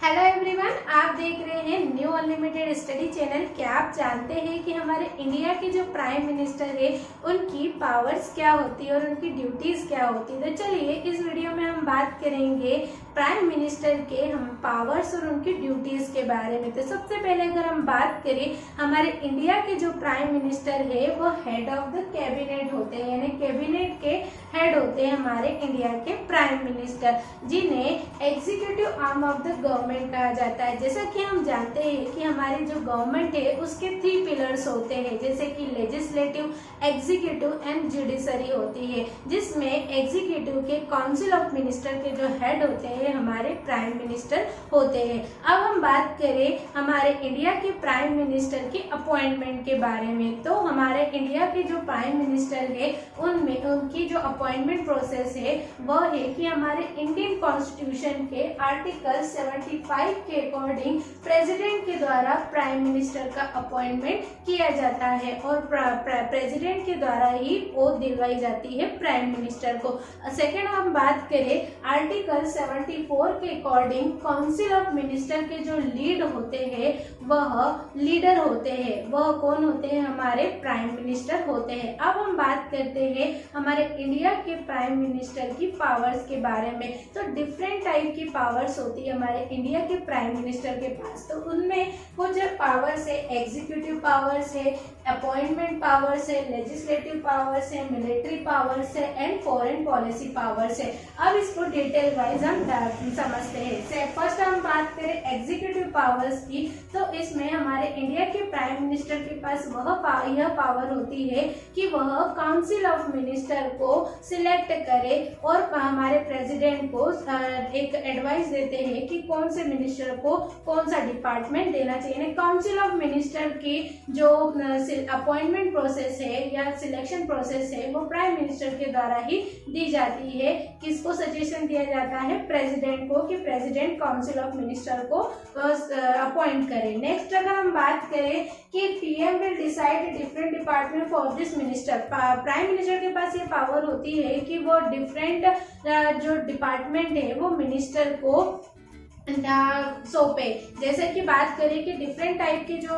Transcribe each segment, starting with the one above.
Hello everyone, आप देख रहे हैं न्यू अनलिमिटेड स्टडी चैनल। क्या आप जानते हैं कि हमारे इंडिया के जो प्राइम मिनिस्टर है उनकी पावर्स क्या होती है और उनकी ड्यूटीज क्या होती है। तो चलिए इस वीडियो में हम बात करेंगे प्राइम मिनिस्टर के हम पावर्स और उनकी ड्यूटीज के बारे में। तो सबसे पहले अगर हम बात करें, हमारे इंडिया के जो प्राइम मिनिस्टर है वो हेड ऑफ द कैबिनेट होते हैं, यानी कैबिनेट के हेड होते हैं हमारे इंडिया के प्राइम मिनिस्टर, जिन्हें executive arm of the government कहा जाता है। जैसा कि हम जानते हैं कि हमारी जो गवर्नमेंट है उसके 3 पिलर्स होते हैं, जैसे कि लेजिस्लेटिव, एग्जीक्यूटिव एंड जुडिशरी होती है, जिसमें एग्जीक्यूटिव के काउंसिल ऑफ मिनिस्टर के जो हेड होते हैं हमारे प्राइम मिनिस्टर होते हैं। अब हम बात करें हमारे इंडिया के प्राइम मिनिस्टर की अपॉइंटमेंट के बारे में, तो हमारे इंडिया के जो प्राइम मिनिस्टर है उनमें उनकी जो अपॉइंटमेंट प्रोसेस है वह है कि हमारे इंडियन कॉन्स्टिट्यूशन के आर्टिकल 75 के अकॉर्डिंग प्रेसिडेंट के द्वारा प्राइम मिनिस्टर का अपॉइंटमेंट किया जाता है और प्रेसिडेंट के द्वारा ही ओथ दिलवाई जाती है प्राइम मिनिस्टर को। सेकेंड हम बात करें आर्टिकल 74 के अकॉर्डिंग काउंसिल ऑफ मिनिस्टर के जो लीड होते हैं वह लीडर होते हैं, वह कौन होते हैं? हमारे प्राइम मिनिस्टर होते हैं। अब हम बात करते हैं हमारे इंडिया के प्राइम मिनिस्टर की पावर्स के बारे में। तो डिफरेंट टाइप की पावर्स होती है हमारे इंडिया के प्राइम मिनिस्टर के पास। तो उनमें कुछ पावर्स है, एग्जीक्यूटिव पावर्स है, अपॉइंटमेंट पावर्स है, लेजिस्लेटिव पावर्स है, मिलिट्री पावर्स है एंड फॉरेन पॉलिसी पावर्स है। अब इसको डिटेल वाइज हम समझते हैं। फर्स्ट हम बात करें एग्जीक्यूटिव पावर्स की, तो इसमें हमारे इंडिया के प्राइम मिनिस्टर के पास यह पावर होती है कि वह काउंसिल ऑफ मिनिस्टर को सिलेक्ट करे और हमारे प्रेसिडेंट को एक एडवाइस देते हैं कि कौन से मिनिस्टर को कौन सा डिपार्टमेंट देना चाहिए। काउंसिल ऑफ मिनिस्टर की जो अपॉइंटमेंट प्रोसेस है या सिलेक्शन प्रोसेस है वो प्राइम मिनिस्टर के द्वारा ही दी जाती है। किसको सजेशन दिया जाता है? प्रेसिडेंट को, कि प्रेसिडेंट काउंसिल ऑफ मिनिस्टर को अपॉइंट करे। नेक्स्ट अगर हम बात करें कि PM will decide different department for this minister, prime minister के पास ये पावर होती है कि वो डिफरेंट जो डिपार्टमेंट है वो मिनिस्टर को सौंपे। जैसे कि बात करें कि डिफरेंट टाइप के जो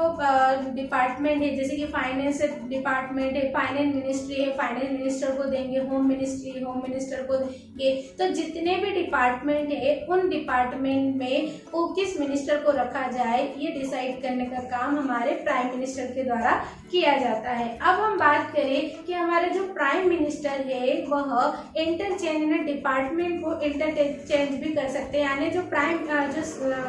डिपार्टमेंट है, जैसे कि फाइनेंस डिपार्टमेंट है, फाइनेंस मिनिस्ट्री है, फाइनेंस मिनिस्टर को देंगे, होम मिनिस्ट्री होम मिनिस्टर को देंगे। तो जितने भी डिपार्टमेंट है उन डिपार्टमेंट में वो किस मिनिस्टर को रखा जाए ये डिसाइड करने का काम हमारे प्राइम मिनिस्टर के द्वारा किया जाता है। अब हम बात करें कि हमारे जो प्राइम मिनिस्टर है वह इंटरचेंज डिपार्टमेंट को इंटरचेंज भी कर सकते हैं, यानी जो प्राइम जो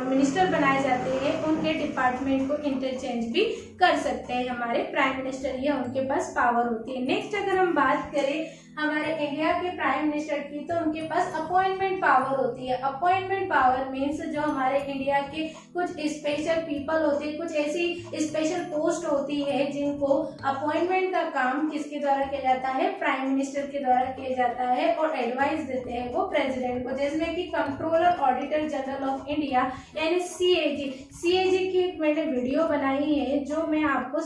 मिनिस्टर बनाए जाते हैं उनके डिपार्टमेंट को इंटरचेंज भी कर सकते हैं हमारे प्राइम मिनिस्टर, या उनके पास पावर होती है। नेक्स्ट अगर हम बात करें हमारे इंडिया के प्राइम मिनिस्टर की, तो उनके पास अपॉइंटमेंट पावर होती है। अपॉइंटमेंट पावर मीन्स जो हमारे इंडिया के कुछ स्पेशल पीपल होते हैं, कुछ ऐसी स्पेशल पोस्ट होती है जिनको अपॉइंटमेंट का काम किसके द्वारा किया जाता है? प्राइम मिनिस्टर के द्वारा किया जाता है और एडवाइस देते हैं वो प्रेसिडेंट को, जिसमें कि controller auditor general of India यानी सीएजी की एक मैंने वीडियो बनाई है जो मैं आपको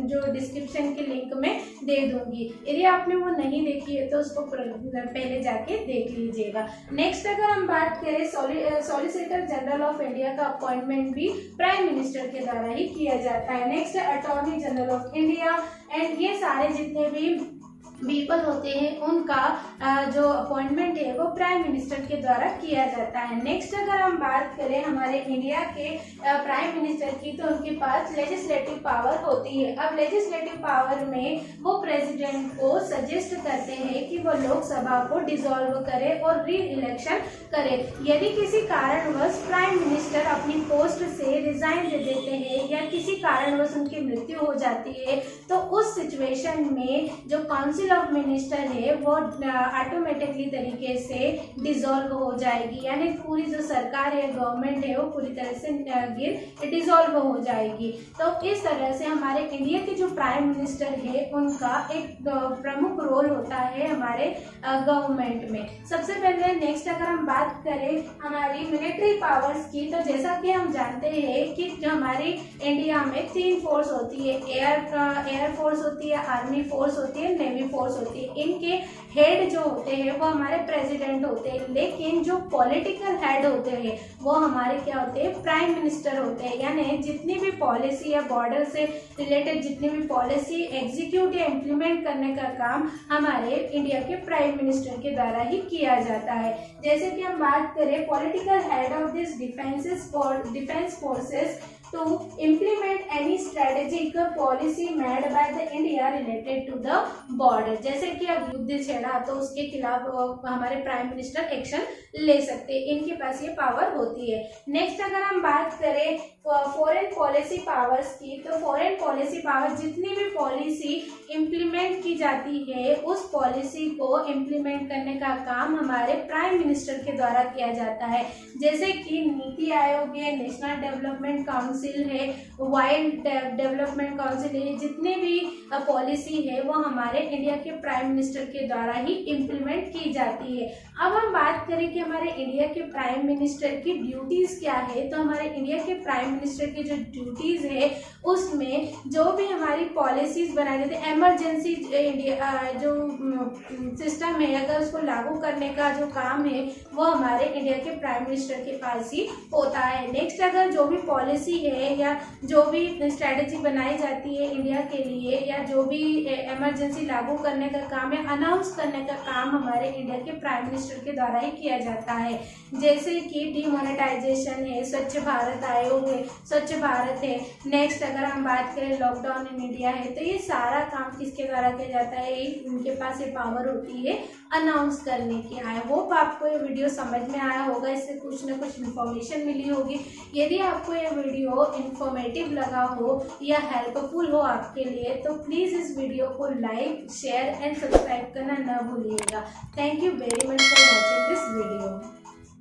जो डिस्क्रिप्शन के लिंक में दे दूंगी। यदि आपने वो नहीं देखी है तो उसको पहले जाके देख लीजिएगा। नेक्स्ट अगर हम बात करें सॉलिसिटर जनरल ऑफ इंडिया का अपॉइंटमेंट भी प्राइम मिनिस्टर के द्वारा ही किया जाता है। Next attorney general of India, and ये सारे जितने भी पीपल होते हैं उनका जो अपॉइंटमेंट है वो प्राइम मिनिस्टर के द्वारा किया जाता है। नेक्स्ट अगर हम बात करें हमारे इंडिया के प्राइम मिनिस्टर की, तो उनके पास लेजिस्लेटिव पावर होती है। अब लेजिस्लेटिव पावर में वो प्रेसिडेंट को सजेस्ट करते हैं कि वो लोकसभा को डिसॉल्व करे और री इलेक्शन करे। यदि किसी कारणवश प्राइम मिनिस्टर अपनी पोस्ट से रिजाइन दे देते हैं या किसी कारणवश उनकी मृत्यु हो जाती है तो उस सिचुएशन में जो काउंसिल ऑफ मिनिस्टर है वो ऑटोमेटिकली तरीके से डिसॉल्व हो जाएगी, यानी पूरी जो सरकार है, गवर्नमेंट है, वो पूरी तरह से डिसॉल्व हो जाएगी। तो इस तरह से हमारे इंडिया के जो प्राइम मिनिस्टर है उनका एक प्रमुख रोल होता है हमारे गवर्नमेंट में। सबसे पहले नेक्स्ट अगर हम बात करें हमारी मिलिट्री पावर्स की, तो जैसा कि हम जानते हैं कि जो हमारी इंडिया में 3 फोर्स होती है, एयर फोर्स होती है, आर्मी फोर्स होती है, नेवी फोर्स होती है, इनके हेड जो होते हैं वो हमारे प्रेसिडेंट होते हैं, लेकिन जो पॉलिटिकल हेड होते हैं वो हमारे क्या होते हैं, प्राइम मिनिस्टर होते हैं। यानी जितनी भी पॉलिसी या बॉर्डर से रिलेटेड जितनी भी पॉलिसी एग्जीक्यूट या इम्प्लीमेंट करने का काम हमारे इंडिया के प्राइम मिनिस्टर के द्वारा ही किया जाता है। जैसे कि हम बात करें political head of this defence forces to implement any strategic policy made by the India related to the border। जैसे कि अब युद्ध छेड़ा तो उसके खिलाफ हमारे प्राइम मिनिस्टर एक्शन ले सकते हैं, इनके पास ये पावर होती है। नेक्स्ट अगर हम बात करें फॉरेन पॉलिसी पावर्स की, तो फॉरेन पॉलिसी पावर जितनी भी पॉलिसी इम्प्लीमेंट की जाती है उस पॉलिसी को इम्प्लीमेंट करने का काम हमारे प्राइम मिनिस्टर के द्वारा किया जाता है। जैसे कि नीति आयोग है, नेशनल डेवलपमेंट काउंसिल है, वाइल्ड डेवलपमेंट काउंसिल है, जितने भी पॉलिसी है वो हमारे इंडिया के प्राइम मिनिस्टर के द्वारा ही इम्प्लीमेंट की जाती है। अब हम बात करें कि हमारे इंडिया के प्राइम मिनिस्टर की ड्यूटीज क्या है, तो हमारे इंडिया के प्राइम मिनिस्टर की जो ड्यूटीज है उसमें जो भी हमारी पॉलिसीज बनाई जाती है, इमरजेंसी इंडिया जो सिस्टम है अगर उसको लागू करने का जो काम है वो हमारे इंडिया के प्राइम मिनिस्टर के पास ही होता है। नेक्स्ट अगर जो भी पॉलिसी है या जो भी स्ट्रेटेजी बनाई जाती है इंडिया के लिए या जो भी इमरजेंसी लागू करने का काम है, अनाउंस करने का काम हमारे इंडिया के प्राइम मिनिस्टर के द्वारा ही किया जाता है। जैसे कि डिमोनेटाइजेशन है, स्वच्छ भारत आयोग है, स्वच्छ भारत है। नेक्स्ट अगर हम बात करें लॉकडाउन इन इंडिया है, तो ये सारा काम किसके द्वारा किया जाता है, इनके पास ये पावर होती है अनाउंस करने की। आई होप आपको ये वीडियो समझ में आया होगा, इससे कुछ ना कुछ इन्फॉर्मेशन मिली होगी। यदि आपको ये वीडियो इन्फॉर्मेटिव लगा हो या हेल्पफुल हो आपके लिए तो प्लीज़ इस वीडियो को लाइक, शेयर एंड सब्सक्राइब करना न भूलिएगा। Thank you very much for watching this video.